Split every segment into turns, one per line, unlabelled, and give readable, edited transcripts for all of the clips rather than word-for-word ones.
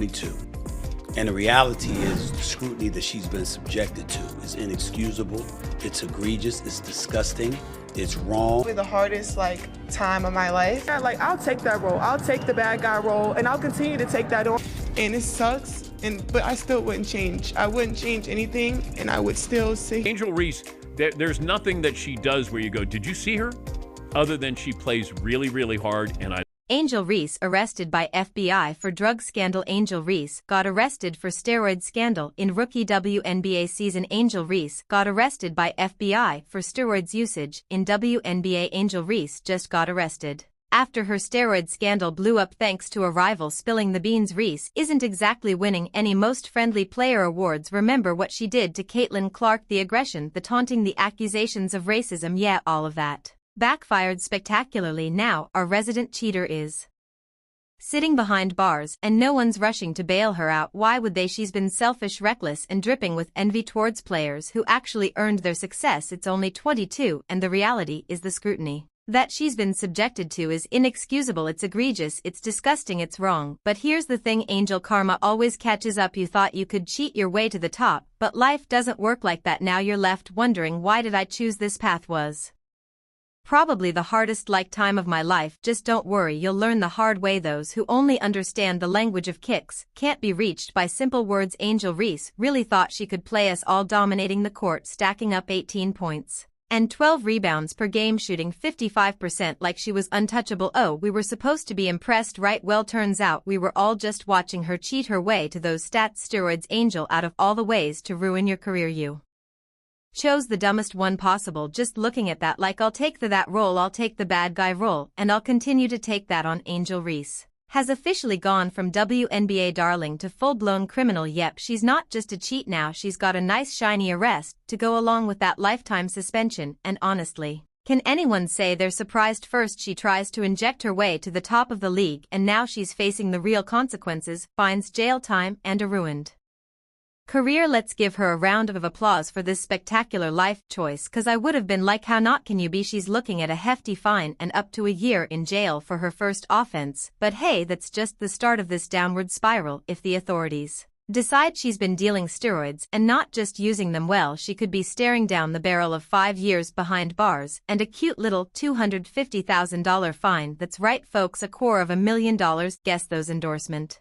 22. And the reality is, the scrutiny that she's been subjected to is inexcusable, it's egregious, it's disgusting, it's wrong.
The hardest time of my life. I'll take that role. I'll take the bad guy role, and I'll continue to take that on. And it sucks, but I still wouldn't change. I wouldn't change anything, and I would still say.
Angel Reese, there's nothing that she does where you go, did you see her? Other than she plays really, really hard, and
Angel Reese arrested by FBI for drug scandal. Angel Reese got arrested for steroid scandal in rookie WNBA season. Angel Reese got arrested by FBI for steroids usage in WNBA. Angel Reese just got arrested after her steroid scandal blew up thanks to a rival spilling the beans. Reese isn't exactly winning any Most Friendly Player awards. Remember what she did to Caitlin Clark, the aggression, the taunting, the accusations of racism. Yeah, all of that backfired spectacularly. Now our resident cheater is sitting behind bars and no one's rushing to bail her out. Why would they? She's been selfish, reckless, and dripping with envy towards players who actually earned their success. It's only 22, and the reality is the scrutiny that she's been subjected to is inexcusable. It's egregious, it's disgusting, it's wrong. But here's the thing, Angel, karma always catches up. You thought you could cheat your way to the top, but life doesn't work like that. Now you're left wondering, why did I choose this path? Was probably the hardest time of my life. Just don't worry, you'll learn the hard way. Those who only understand the language of kicks can't be reached by simple words. Angel Reese really thought she could play us all, dominating the court, stacking up 18 points and 12 rebounds per game, shooting 55% like she was untouchable. Oh, we were supposed to be impressed, right? Well, turns out we were all just watching her cheat her way to those stats. Steroids. Angel, out of all the ways to ruin your career, you chose the dumbest one possible. Just looking at that, I'll take that role, I'll take the bad guy role, and I'll continue to take that on. Angel Reese has officially gone from WNBA darling to full-blown criminal. Yep, she's not just a cheat now, she's got a nice shiny arrest to go along with that lifetime suspension. And honestly, can anyone say they're surprised? First she tries to inject her way to the top of the league, and now she's facing the real consequences, fines, jail time, and a ruined career. Let's give her a round of applause for this spectacular life choice, cause I would have been like, how not can you be? She's looking at a hefty fine and up to a year in jail for her first offense. But hey, that's just the start of this downward spiral. If the authorities decide she's been dealing steroids and not just using them well, she could be staring down the barrel of 5 years behind bars and a cute little $250,000 fine. That's right, folks, $250,000. Guess those endorsement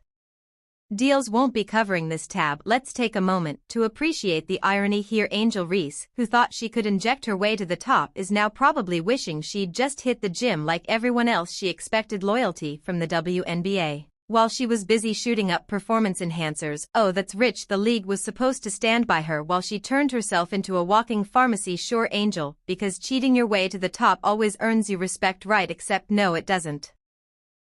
deals won't be covering this tab. Let's take a moment to appreciate the irony here. Angel Reese, who thought she could inject her way to the top, is now probably wishing she'd just hit the gym like everyone else. She expected loyalty from the WNBA while she was busy shooting up performance enhancers. Oh, that's rich. The league was supposed to stand by her while she turned herself into a walking pharmacy. Sure, Angel, because cheating your way to the top always earns you respect, right? Except no, it doesn't.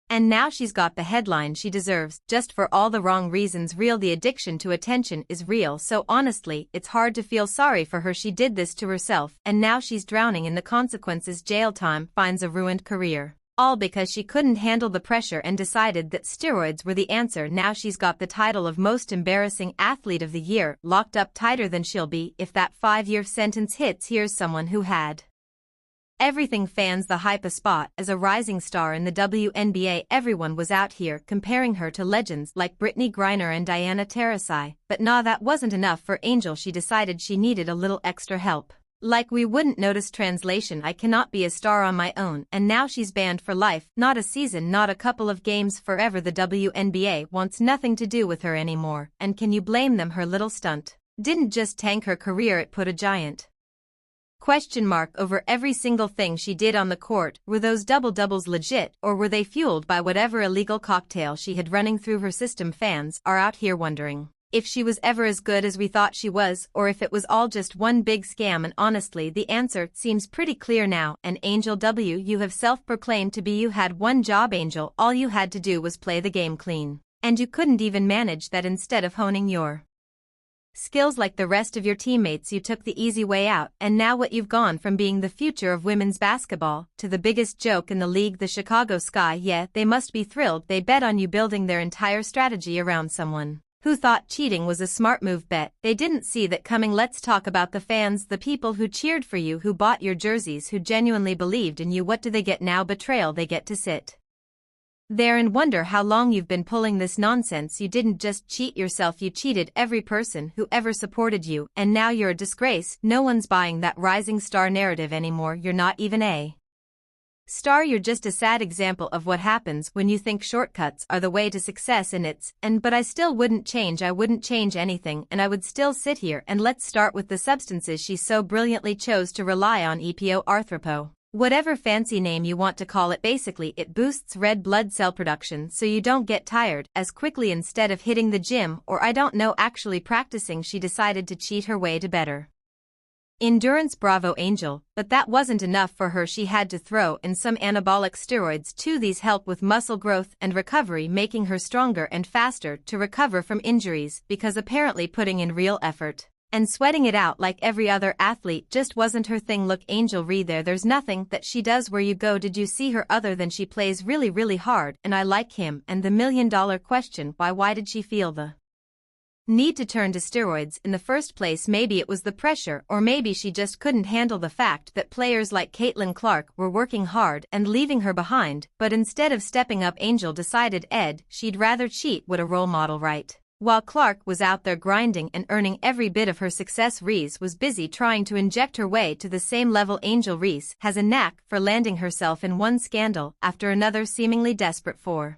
And now she's got the headline she deserves, just for all the wrong reasons. Real, the addiction to attention is real, so honestly, it's hard to feel sorry for her. She did this to herself, and now she's drowning in the consequences. Jail time, fines, a ruined career. All because she couldn't handle the pressure and decided that steroids were the answer. Now she's got the title of Most Embarrassing Athlete of the Year, locked up tighter than she'll be if that 5-year sentence hits. Here's someone who had everything. Fans the hype, a spot as a rising star in the WNBA. Everyone was out here comparing her to legends like Brittany Griner and Diana Taurasi. But nah, that wasn't enough for Angel. She decided she needed a little extra help. Like we wouldn't notice. Translation: I cannot be a star on my own. And now she's banned for life. Not a season, not a couple of games, forever. The WNBA wants nothing to do with her anymore. And can you blame them? Her little stunt didn't just tank her career, it put a giant question mark over every single thing she did on the court. Were those double-doubles legit, or were they fueled by whatever illegal cocktail she had running through her system? Fans are out here wondering if she was ever as good as we thought she was, or if it was all just one big scam. And honestly, the answer seems pretty clear now. And Angel W., you have self-proclaimed to be, you had one job, Angel. All you had to do was play the game clean. And you couldn't even manage that. Instead of honing your skills like the rest of your teammates, you took the easy way out. And now what? You've gone from being the future of women's basketball to the biggest joke in the league. The Chicago Sky, yeah, they must be thrilled. They bet on you, building their entire strategy around someone who thought cheating was a smart move. Bet they didn't see that coming. Let's talk about the fans, the people who cheered for you, who bought your jerseys, who genuinely believed in you. What do they get now? Betrayal. They get to sit there and wonder how long you've been pulling this nonsense. You didn't just cheat yourself, you cheated every person who ever supported you, and now you're a disgrace. No one's buying that rising star narrative anymore. You're not even a star, you're just a sad example of what happens when you think shortcuts are the way to success, but I still wouldn't change. I wouldn't change anything, and I would still sit here. And let's start with the substances she so brilliantly chose to rely on. EPO, arthropo. Whatever fancy name you want to call it, basically it boosts red blood cell production so you don't get tired as quickly. Instead of hitting the gym or actually practicing, she decided to cheat her way to better endurance. Bravo, Angel. But that wasn't enough for her. She had to throw in some anabolic steroids too. These help with muscle growth and recovery, making her stronger and faster to recover from injuries, because apparently putting in real effort and sweating it out like every other athlete just wasn't her thing. Look, Angel Reese there's nothing that she does where you go, did you see her, other than she plays really, really hard and I like him. And the million-dollar question, why did she feel the need to turn to steroids in the first place? Maybe it was the pressure, or maybe she just couldn't handle the fact that players like Caitlin Clark were working hard and leaving her behind. But instead of stepping up, Angel decided she'd rather cheat. What a role model, right? While Clark was out there grinding and earning every bit of her success, Reese was busy trying to inject her way to the same level. Angel Reese has a knack for landing herself in one scandal after another, seemingly desperate for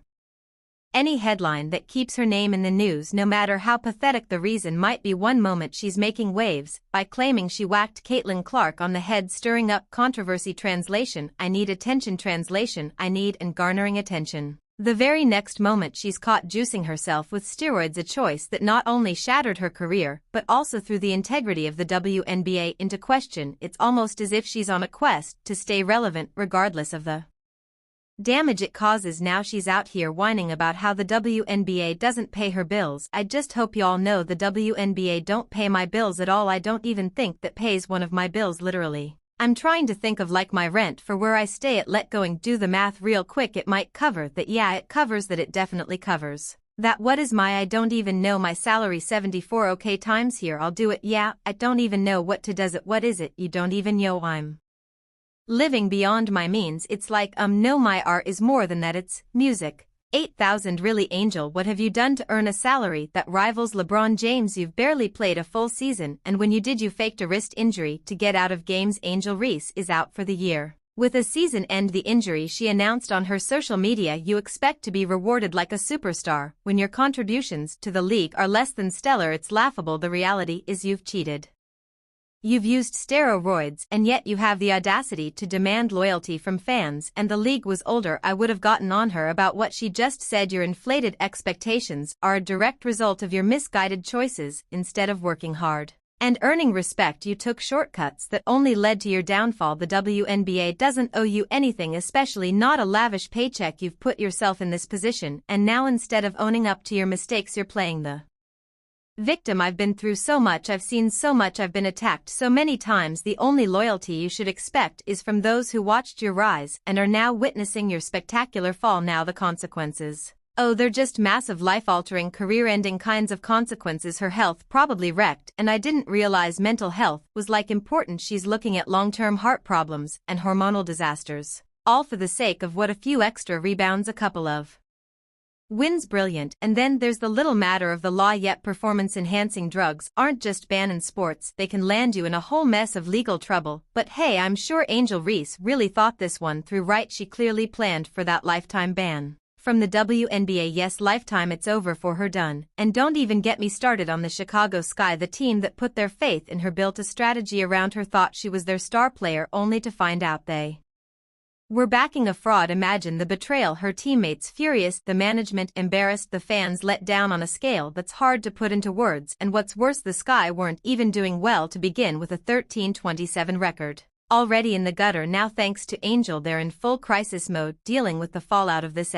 any headline that keeps her name in the news, no matter how pathetic the reason might be. One moment she's making waves by claiming she whacked Caitlin Clark on the head, stirring up controversy. Translation: I need attention. Translation: I need and garnering attention. The very next moment she's caught juicing herself with steroids, a choice that not only shattered her career but also threw the integrity of the WNBA into question. It's almost as if she's on a quest to stay relevant regardless of the damage it causes. Now she's out here whining about how the WNBA doesn't pay her bills. I just hope y'all know the WNBA don't pay my bills at all. I don't even think that pays one of my bills, literally. I'm trying to think of like my rent for where I stay at. Do the math real quick. It might cover that. Yeah, it covers that. It definitely covers that. What is my, I don't even know my salary. 74. Okay, times here. I'll do it. Yeah, I don't even know what to does it. What is it? You don't even know. I'm living beyond my means. It's like, no, my art is more than that. It's music. 8,000. Really, Angel, what have you done to earn a salary that rivals LeBron James? You've barely played a full season, and when you did, you faked a wrist injury to get out of games. Angel Reese is out for the year with a season-end the injury. She announced on her social media, you expect to be rewarded like a superstar when your contributions to the league are less than stellar. It's laughable. The reality is you've cheated. You've used steroids, and yet you have the audacity to demand loyalty from fans. And the league was older. I would have gotten on her about what she just said. Your inflated expectations are a direct result of your misguided choices. Instead of working hard and earning respect, you took shortcuts that only led to your downfall. The WNBA doesn't owe you anything, especially not a lavish paycheck. You've put yourself in this position, and now instead of owning up to your mistakes, you're playing the victim. I've been through so much, I've seen so much, I've been attacked so many times. The only loyalty you should expect is from those who watched your rise and are now witnessing your spectacular fall. Now the consequences, oh, they're just massive, life-altering, career-ending kinds of consequences. Her health probably wrecked, and I didn't realize mental health was like important. She's looking at long-term heart problems and hormonal disasters, all for the sake of what, a few extra rebounds, a couple of wins. Brilliant. And then there's the little matter of the law. Yet performance-enhancing drugs aren't just banned in sports, they can land you in a whole mess of legal trouble. But hey, I'm sure Angel Reese really thought this one through, right? She clearly planned for that lifetime ban from the WNBA. Yes, lifetime. It's over for her, done. And don't even get me started on the Chicago Sky, the team that put their faith in her, built a strategy around her, thought she was their star player, only to find out they were backing a fraud. Imagine the betrayal. Her teammates furious, the management embarrassed, the fans let down on a scale that's hard to put into words. And what's worse, the Sky weren't even doing well to begin with, a 13-27 record. Already in the gutter now thanks to Angel. They're in full crisis mode, dealing with the fallout of this